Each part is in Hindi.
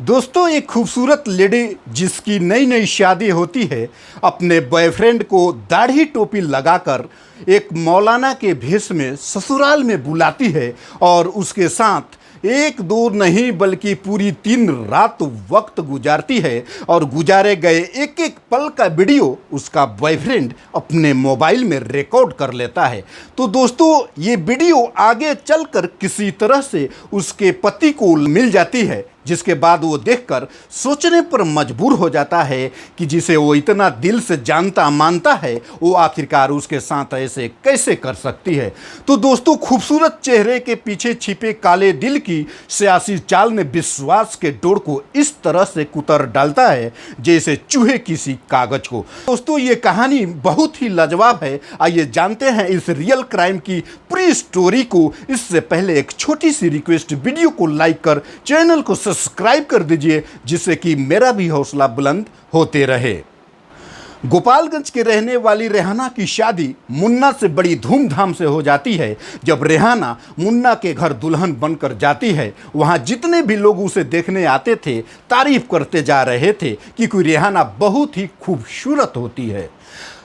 दोस्तों, एक खूबसूरत लेडी जिसकी नई नई शादी होती है अपने बॉयफ्रेंड को दाढ़ी टोपी लगाकर एक मौलाना के भेष में ससुराल में बुलाती है और उसके साथ एक दो नहीं बल्कि पूरी 3 रात वक्त गुजारती है और गुजारे गए एक एक पल का वीडियो उसका बॉयफ्रेंड अपने मोबाइल में रिकॉर्ड कर लेता है। तो दोस्तों, ये वीडियो आगे चलकर किसी तरह से उसके पति को मिल जाती है, जिसके बाद वो देखकर सोचने पर मजबूर हो जाता है कि जिसे वो इतना दिल से जानता मानता है वो आखिरकार उसके साथ ऐसे कैसे कर सकती है। तो दोस्तों, खूबसूरत चेहरे के पीछे छिपे काले दिल की सियासी चाल ने विश्वास के डोर को इस तरह से कुतर डालता है जैसे चूहे किसी कागज को। दोस्तों, ये कहानी बहुत ही लाजवाब है। आइए जानते हैं इस रियल क्राइम की पूरी स्टोरी को। इससे पहले एक छोटी सी रिक्वेस्ट, वीडियो को लाइक कर चैनल को सब्सक्राइब कर दीजिए जिससे कि मेरा भी हौसला बुलंद होते रहे। गोपालगंज के रहने वाली रेहाना की शादी मुन्ना से बड़ी धूमधाम से हो जाती है। जब रेहाना मुन्ना के घर दुल्हन बनकर जाती है, वहां जितने भी लोग उसे देखने आते थे तारीफ करते जा रहे थे कि कोई रेहाना बहुत ही खूबसूरत होती है।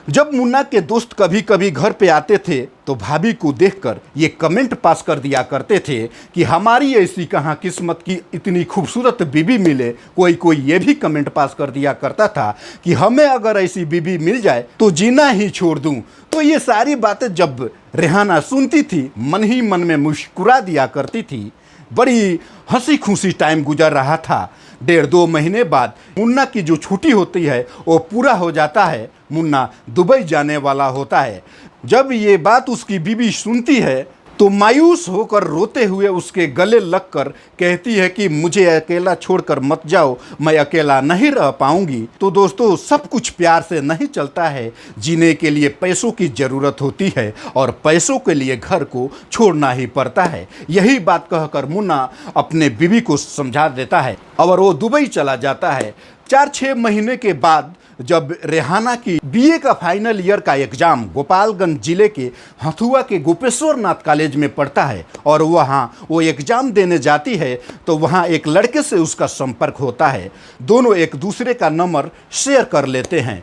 जब मुन्ना के दोस्त कभी कभी घर पे आते थे तो भाभी को देखकर ये कमेंट पास कर दिया करते थे कि हमारी ऐसी कहाँ किस्मत की इतनी खूबसूरत बीबी मिले। कोई कोई ये भी कमेंट पास कर दिया करता था कि हमें अगर ऐसी बीबी मिल जाए तो जीना ही छोड़ दूं। तो ये सारी बातें जब रेहाना सुनती थी मन ही मन में मुस्कुरा दिया करती थी। बड़ी हंसी खुशी टाइम गुजर रहा था। 1.5-2 महीने बाद मुन्ना की जो छुट्टी होती है वो पूरा हो जाता है। मुन्ना दुबई जाने वाला होता है। जब ये बात उसकी बीवी सुनती है तो मायूस होकर रोते हुए उसके गले लगकर कहती है कि मुझे अकेला छोड़कर मत जाओ, मैं अकेला नहीं रह पाऊंगी। तो दोस्तों, सब कुछ प्यार से नहीं चलता है। जीने के लिए पैसों की ज़रूरत होती है और पैसों के लिए घर को छोड़ना ही पड़ता है। यही बात कहकर मुन्ना अपने बीवी को समझा देता है और वो दुबई चला जाता है। 4-6 महीने के बाद जब रेहाना की बीए का फाइनल ईयर का एग्जाम गोपालगंज जिले के हथुआ के गोपेश्वर नाथ कॉलेज में पढ़ता है और वहाँ वो एग्जाम देने जाती है तो वहाँ एक लड़के से उसका संपर्क होता है। दोनों एक दूसरे का नंबर शेयर कर लेते हैं,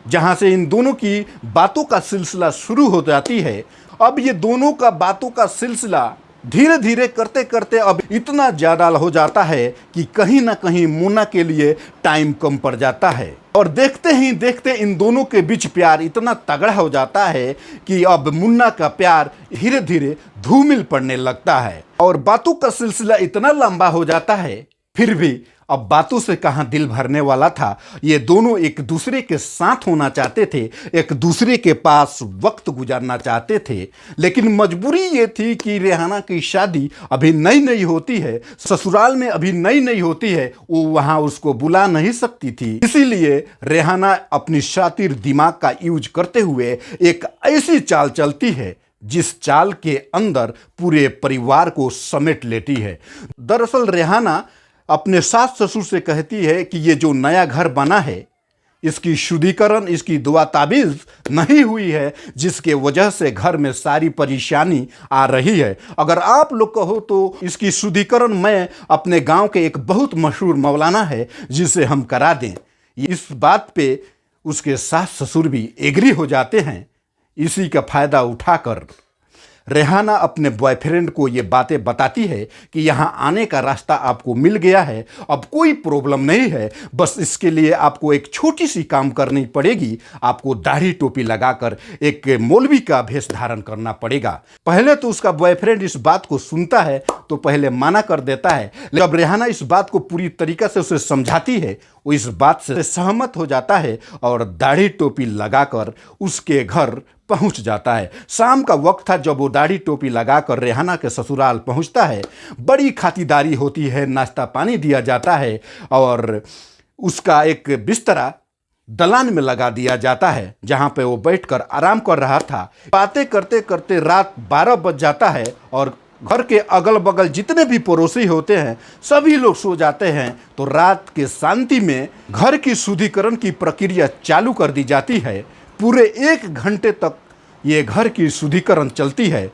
जहाँ से इन दोनों की बातों का सिलसिला शुरू हो जाती है। अब ये दोनों का बातों का सिलसिला धीरे धीरे करते करते अब इतना ज़्यादा हो जाता है कि कहीं ना कहीं मुन्ना के लिए टाइम कम पड़ जाता है और देखते ही देखते इन दोनों के बीच प्यार इतना तगड़ा हो जाता है कि अब मुन्ना का प्यार धीरे धीरे धूमिल पड़ने लगता है और बातों का सिलसिला इतना लंबा हो जाता है। फिर भी अब बातों से कहाँ दिल भरने वाला था। ये दोनों एक दूसरे के साथ होना चाहते थे, एक दूसरे के पास वक्त गुजारना चाहते थे, लेकिन मजबूरी ये थी कि रेहाना की शादी अभी नई नई होती है, ससुराल में अभी नई नई होती है, वो वहाँ उसको बुला नहीं सकती थी। इसीलिए रेहाना अपनी शातिर दिमाग का यूज करते हुए एक ऐसी चाल चलती है जिस चाल के अंदर पूरे परिवार को समेट लेती है। दरअसल रेहाना अपने सास ससुर से कहती है कि ये जो नया घर बना है इसकी शुद्धिकरण, इसकी दुआ ताबीज़ नहीं हुई है, जिसके वजह से घर में सारी परेशानी आ रही है। अगर आप लोग कहो तो इसकी शुद्धिकरण मैं अपने गांव के एक बहुत मशहूर मौलाना है जिसे हम करा दें। इस बात पे उसके सास ससुर भी एग्री हो जाते हैं। इसी का फ़ायदा उठाकर रेहाना अपने बॉयफ्रेंड को ये बातें बताती है कि यहाँ आने का रास्ता आपको मिल गया है, अब कोई प्रॉब्लम नहीं है, बस इसके लिए आपको एक छोटी सी काम करनी पड़ेगी। आपको दाढ़ी टोपी लगाकर एक मौलवी का भेष धारण करना पड़ेगा। पहले तो उसका बॉयफ्रेंड इस बात को सुनता है तो पहले मना कर देता है, जब रेहाना इस बात को पूरी तरीक़ा से उसे समझाती है वो इस बात से सहमत हो जाता है और दाढ़ी टोपी लगाकर उसके घर पहुंच जाता है। शाम का वक्त था जब वो दाढ़ी टोपी लगाकर रेहाना के ससुराल पहुंचता है। बड़ी खातिरदारी होती है, नाश्ता पानी दिया जाता है और उसका एक बिस्तरा दलान में लगा दिया जाता है जहां पे वो बैठकर आराम कर रहा था। बातें करते करते रात 12 बज जाता है और घर के अगल बगल जितने भी पड़ोसी होते हैं सभी लोग सो जाते हैं। तो रात के शांति में घर की शुद्धिकरण की प्रक्रिया चालू कर दी जाती है। पूरे 1 घंटे तक ये घर की शुद्धिकरण चलती है।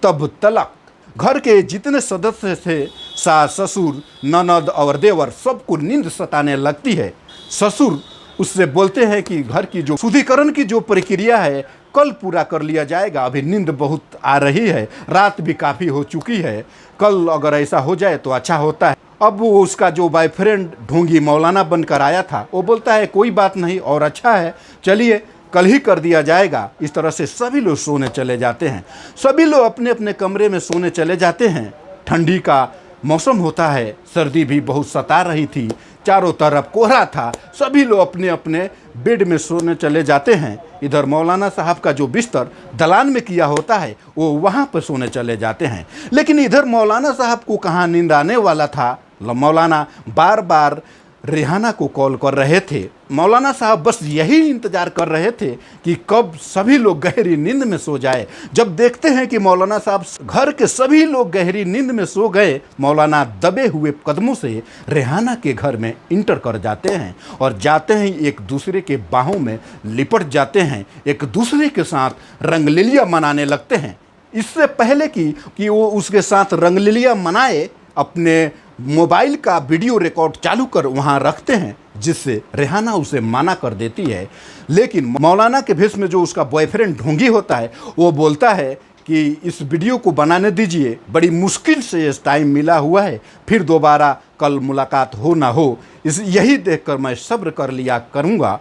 तब तलक घर के जितने सदस्य थे, सास ससुर ननद और देवर, सबको नींद सताने लगती है। ससुर उससे बोलते हैं कि घर की जो शुद्धिकरण की जो प्रक्रिया है कल पूरा कर लिया जाएगा, अभी नींद बहुत आ रही है, रात भी काफ़ी हो चुकी है, कल अगर ऐसा हो जाए तो अच्छा होता है। अब वो उसका जो बॉयफ्रेंड ढोंगी मौलाना बनकर आया था, वो बोलता है कोई बात नहीं और अच्छा है, चलिए कल ही कर दिया जाएगा। इस तरह से सभी लोग सोने चले जाते हैं। सभी लोग अपने अपने कमरे में सोने चले जाते हैं। ठंडी का मौसम होता है, सर्दी भी बहुत सता रही थी, चारों तरफ कोहरा था। सभी लोग अपने अपने बेड में सोने चले जाते हैं। इधर मौलाना साहब का जो बिस्तर दलान में किया होता है वो वहाँ पर सोने चले जाते हैं। लेकिन इधर मौलाना साहब को कहाँ नींद आने वाला था। मौलाना बार बार रेहाना को कॉल कर रहे थे। मौलाना साहब बस यही इंतज़ार कर रहे थे कि कब सभी लोग गहरी नींद में सो जाए। जब देखते हैं कि मौलाना साहब घर के सभी लोग गहरी नींद में सो गए, मौलाना दबे हुए कदमों से रेहाना के घर में इंटर कर जाते हैं और जाते ही एक दूसरे के बाहों में लिपट जाते हैं, एक दूसरे के साथ रंगलीलियाँ मनाने लगते हैं। इससे पहले कि वो उसके साथ रंगलीलियाँ मनाए, अपने मोबाइल का वीडियो रिकॉर्ड चालू कर वहाँ रखते हैं, जिससे रेहाना उसे मना कर देती है। लेकिन मौलाना के भेष में जो उसका बॉयफ्रेंड ढोंगी होता है, वो बोलता है कि इस वीडियो को बनाने दीजिए, बड़ी मुश्किल से इस टाइम मिला हुआ है, फिर दोबारा कल मुलाकात हो ना हो, यही देखकर मैं सब्र कर लिया करूँगा।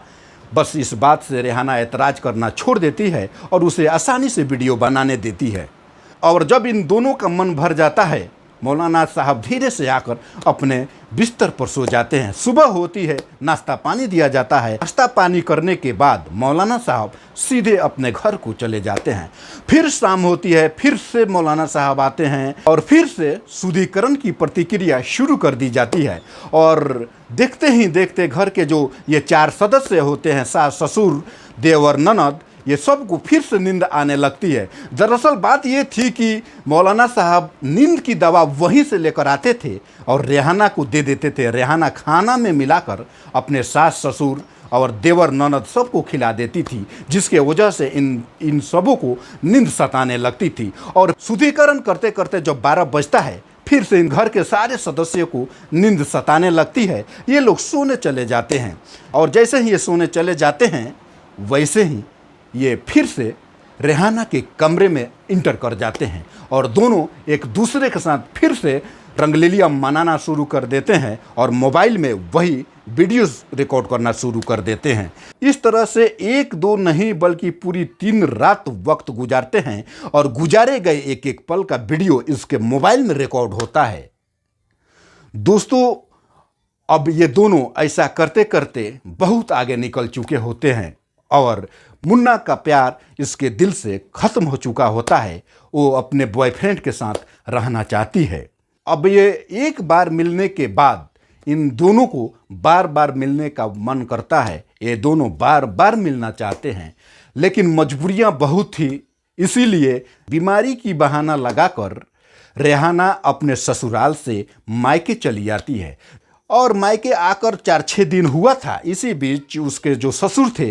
बस इस बात से रेहाना एतराज़ करना छोड़ देती है और उसे आसानी से वीडियो बनाने देती है। और जब इन दोनों का मन भर जाता है, मौलाना साहब धीरे से आकर अपने बिस्तर पर सो जाते हैं। सुबह होती है, नाश्ता पानी दिया जाता है। नाश्ता पानी करने के बाद मौलाना साहब सीधे अपने घर को चले जाते हैं। फिर शाम होती है, फिर से मौलाना साहब आते हैं और फिर से शुद्धिकरण की प्रतिक्रिया शुरू कर दी जाती है। और देखते ही देखते घर के जो ये 4 सदस्य होते हैं, सास ससुर देवर ननद, ये सबको फिर से नींद आने लगती है। दरअसल बात ये थी कि मौलाना साहब नींद की दवा वहीं से लेकर आते थे और रेहाना को दे देते थे। रेहाना खाना में मिलाकर अपने सास ससुर और देवर ननद सबको खिला देती थी, जिसके वजह से इन सबों को नींद सताने लगती थी। और शुद्धिकरण करते करते जब 12 बजता है, फिर से इन घर के सारे सदस्यों को नींद सताने लगती है। ये लोग सोने चले जाते हैं और जैसे ही ये सोने चले जाते हैं, वैसे ही ये फिर से रेहाना के कमरे में इंटर कर जाते हैं और दोनों एक दूसरे के साथ फिर से रंगलीलियाँ मनाना शुरू कर देते हैं और मोबाइल में वही वीडियोस रिकॉर्ड करना शुरू कर देते हैं। इस तरह से 1-2 नहीं बल्कि पूरी 3 रात वक्त गुजारते हैं और गुजारे गए एक एक पल का वीडियो इसके मोबाइल में रिकॉर्ड होता है। दोस्तों, अब ये दोनों ऐसा करते करते बहुत आगे निकल चुके होते हैं और मुन्ना का प्यार इसके दिल से ख़त्म हो चुका होता है। वो अपने बॉयफ्रेंड के साथ रहना चाहती है। अब ये एक बार मिलने के बाद इन दोनों को बार बार मिलने का मन करता है। ये दोनों बार बार मिलना चाहते हैं, लेकिन मजबूरियां बहुत थी, इसीलिए बीमारी की बहाना लगाकर रेहाना अपने ससुराल से मायके चली जाती है। और मायके आकर 4-6 दिन हुआ था। इसी बीच उसके जो ससुर थे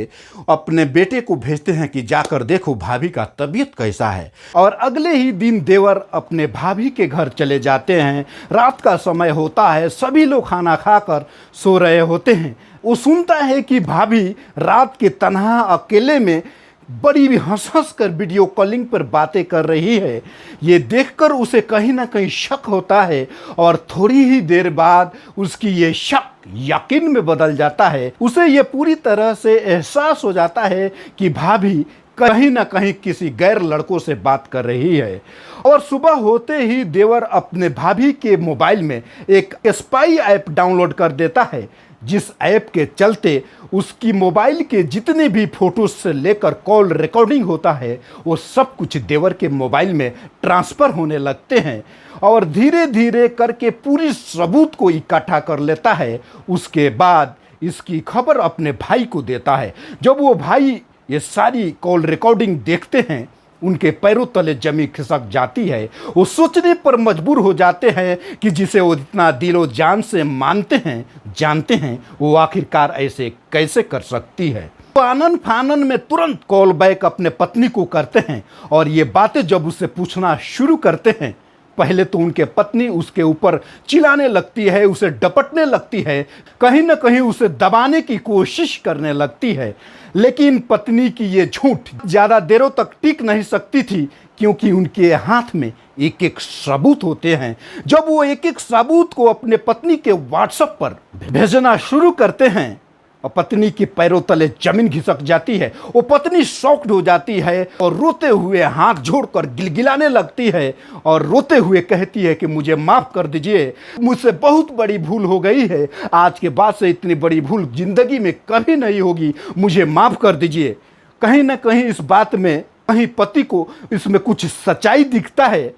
अपने बेटे को भेजते हैं कि जाकर देखो भाभी का तबीयत कैसा है। और अगले ही दिन देवर अपने भाभी के घर चले जाते हैं। रात का समय होता है, सभी लोग खाना खाकर सो रहे होते हैं। वो सुनता है कि भाभी रात के तन्हा अकेले में बड़ी हंस हंस कर वीडियो कॉलिंग पर बातें कर रही है। ये देखकर उसे कहीं ना कहीं शक होता है और थोड़ी ही देर बाद उसकी ये शक यकीन में बदल जाता है। उसे ये पूरी तरह से एहसास हो जाता है कि भाभी कहीं ना कहीं किसी गैर लड़कों से बात कर रही है। और सुबह होते ही देवर अपने भाभी के मोबाइल में एक स्पाई ऐप डाउनलोड कर देता है, जिस ऐप के चलते उसकी मोबाइल के जितने भी फोटोज से लेकर कॉल रिकॉर्डिंग होता है वो सब कुछ देवर के मोबाइल में ट्रांसफ़र होने लगते हैं और धीरे धीरे करके पूरी सबूत को इकट्ठा कर लेता है। उसके बाद इसकी खबर अपने भाई को देता है। जब वो भाई ये सारी कॉल रिकॉर्डिंग देखते हैं, उनके पैरों तले जमी खिसक जाती है। वो सोचने पर मजबूर हो जाते हैं कि जिसे वो इतना दिलो जान से मानते हैं, जानते हैं, वो आखिरकार ऐसे कैसे कर सकती है। तो आनन फानन में तुरंत कॉल बैक अपने पत्नी को करते हैं और ये बातें जब उससे पूछना शुरू करते हैं पहले तो उनके पत्नी उसके ऊपर चिल्लाने लगती है, उसे डपटने लगती है, कहीं ना कहीं उसे दबाने की कोशिश करने लगती है। लेकिन पत्नी की ये झूठ ज़्यादा देरों तक टिक नहीं सकती थी, क्योंकि उनके हाथ में एक एक सबूत होते हैं। जब वो एक एक सबूत को अपने पत्नी के व्हाट्सएप पर भेजना शुरू करते हैं और पत्नी के पैरों तले जमीन खिसक जाती है। वो पत्नी शॉक्ड हो जाती है और रोते हुए हाथ जोड़कर गिलगिलाने लगती है और रोते हुए कहती है कि मुझे माफ़ कर दीजिए, मुझसे बहुत बड़ी भूल हो गई है, आज के बाद से इतनी बड़ी भूल जिंदगी में कभी नहीं होगी, मुझे माफ़ कर दीजिए। कहीं ना कहीं इस बात में कहीं पति को इसमें कुछ सच्चाई दिखता है,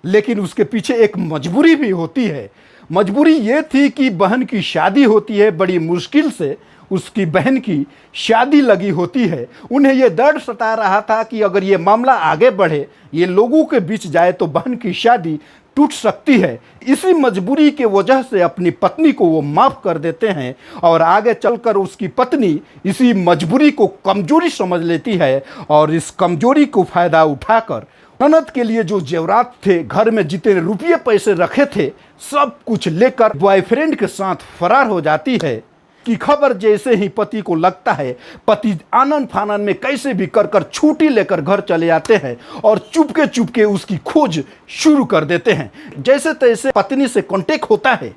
लेकिन उसके पीछे एक मजबूरी भी होती है। मजबूरी ये थी कि बहन की शादी होती है, बड़ी मुश्किल से उसकी बहन की शादी लगी होती है। उन्हें यह डर सता रहा था कि अगर ये मामला आगे बढ़े, ये लोगों के बीच जाए तो बहन की शादी टूट सकती है। इसी मजबूरी के वजह से अपनी पत्नी को वो माफ़ कर देते हैं और आगे चलकर उसकी पत्नी इसी मजबूरी को कमजोरी समझ लेती है और इस कमजोरी को फ़ायदा उठाकर ननद के लिए जो जेवरात थे, घर में जितने रुपये पैसे रखे थे, सब कुछ लेकर बॉयफ्रेंड के साथ फरार हो जाती है। की खबर जैसे ही पति को लगता है, पति आनन फानन में कैसे भी कर कर छुट्टी लेकर घर चले आते हैं और चुपके चुपके उसकी खोज शुरू कर देते हैं। जैसे तैसे पत्नी से कांटेक्ट होता है,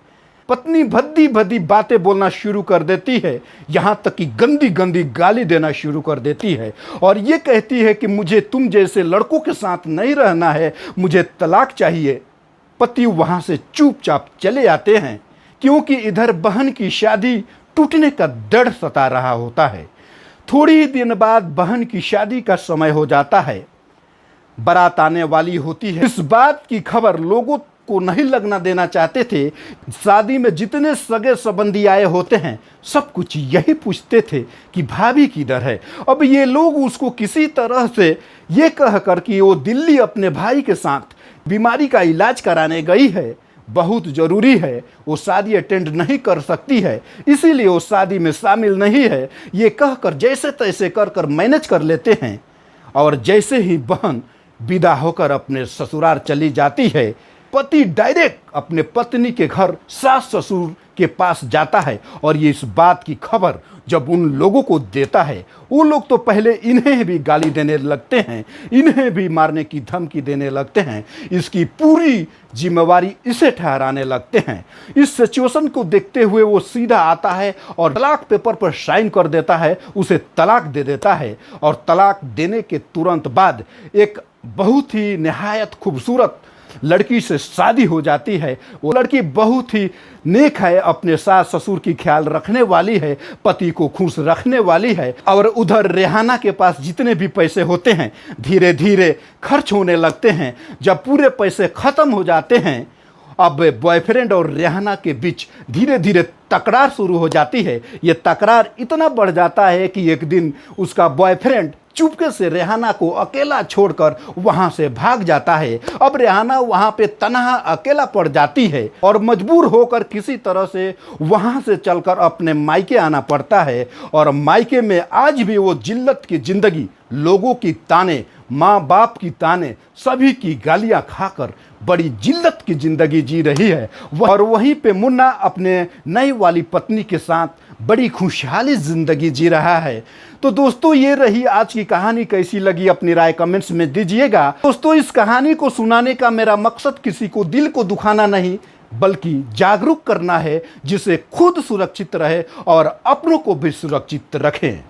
पत्नी भद्दी भद्दी बातें बोलना शुरू कर देती है, यहाँ तक कि गंदी गंदी गाली देना शुरू कर देती है और ये कहती है कि मुझे तुम जैसे लड़कों के साथ नहीं रहना है, मुझे तलाक चाहिए। पति वहाँ से चुपचाप चले आते हैं, क्योंकि इधर बहन की शादी टूटने का डर सता रहा होता है। थोड़ी ही दिन बाद बहन की शादी का समय हो जाता है, बारात आने वाली होती है। इस बात की खबर लोगों को नहीं लगना देना चाहते थे। शादी में जितने सगे संबंधी आए होते हैं, सब कुछ यही पूछते थे कि भाभी किधर है। अब ये लोग उसको किसी तरह से ये कहकर कि वो दिल्ली अपने भाई के साथ बीमारी का इलाज कराने गई है, बहुत ज़रूरी है, वो शादी अटेंड नहीं कर सकती है, इसीलिए वो शादी में शामिल नहीं है, ये कहकर जैसे तैसे कर कर मैनेज कर लेते हैं। और जैसे ही बहन विदा होकर अपने ससुराल चली जाती है, पति डायरेक्ट अपने पत्नी के घर सास ससुर के पास जाता है और ये इस बात की खबर जब उन लोगों को देता है, वो लोग तो पहले इन्हें भी गाली देने लगते हैं, इन्हें भी मारने की धमकी देने लगते हैं, इसकी पूरी जिम्मेवारी इसे ठहराने लगते हैं। इस सिचुएशन को देखते हुए वो सीधा आता है और तलाक पेपर पर साइन कर देता है, उसे तलाक दे देता है और तलाक देने के तुरंत बाद एक बहुत ही निहायत खूबसूरत लड़की से शादी हो जाती है। वो लड़की बहुत ही नेक है, अपने सास ससुर की ख्याल रखने वाली है, पति को खुश रखने वाली है। और उधर रेहाना के पास जितने भी पैसे होते हैं धीरे धीरे खर्च होने लगते हैं। जब पूरे पैसे ख़त्म हो जाते हैं, अब बॉयफ्रेंड और रेहाना के बीच धीरे धीरे तकरार शुरू हो जाती है। ये तकरार इतना बढ़ जाता है कि एक दिन उसका बॉयफ्रेंड चुपके से रेहाना को अकेला छोड़कर वहां से भाग जाता है। अब रेहाना वहां पे तन्हा अकेला पड़ जाती है और मजबूर होकर किसी तरह से वहां से चलकर अपने मायके आना पड़ता है। और मायके में आज भी वो जिल्लत की जिंदगी, लोगों की ताने, माँ बाप की ताने, सभी की गालियां खाकर बड़ी जिल्लत की जिंदगी जी रही है। और वहीं पे मुन्ना अपने नई वाली पत्नी के साथ बड़ी खुशहाली जिंदगी जी रहा है। तो दोस्तों, ये रही आज की कहानी। कैसी लगी अपनी राय कमेंट्स में दीजिएगा। दोस्तों, इस कहानी को सुनाने का मेरा मकसद किसी को दिल को दुखाना नहीं, बल्कि जागरूक करना है, जिससे खुद सुरक्षित रहे और अपनों को भी सुरक्षित रखें।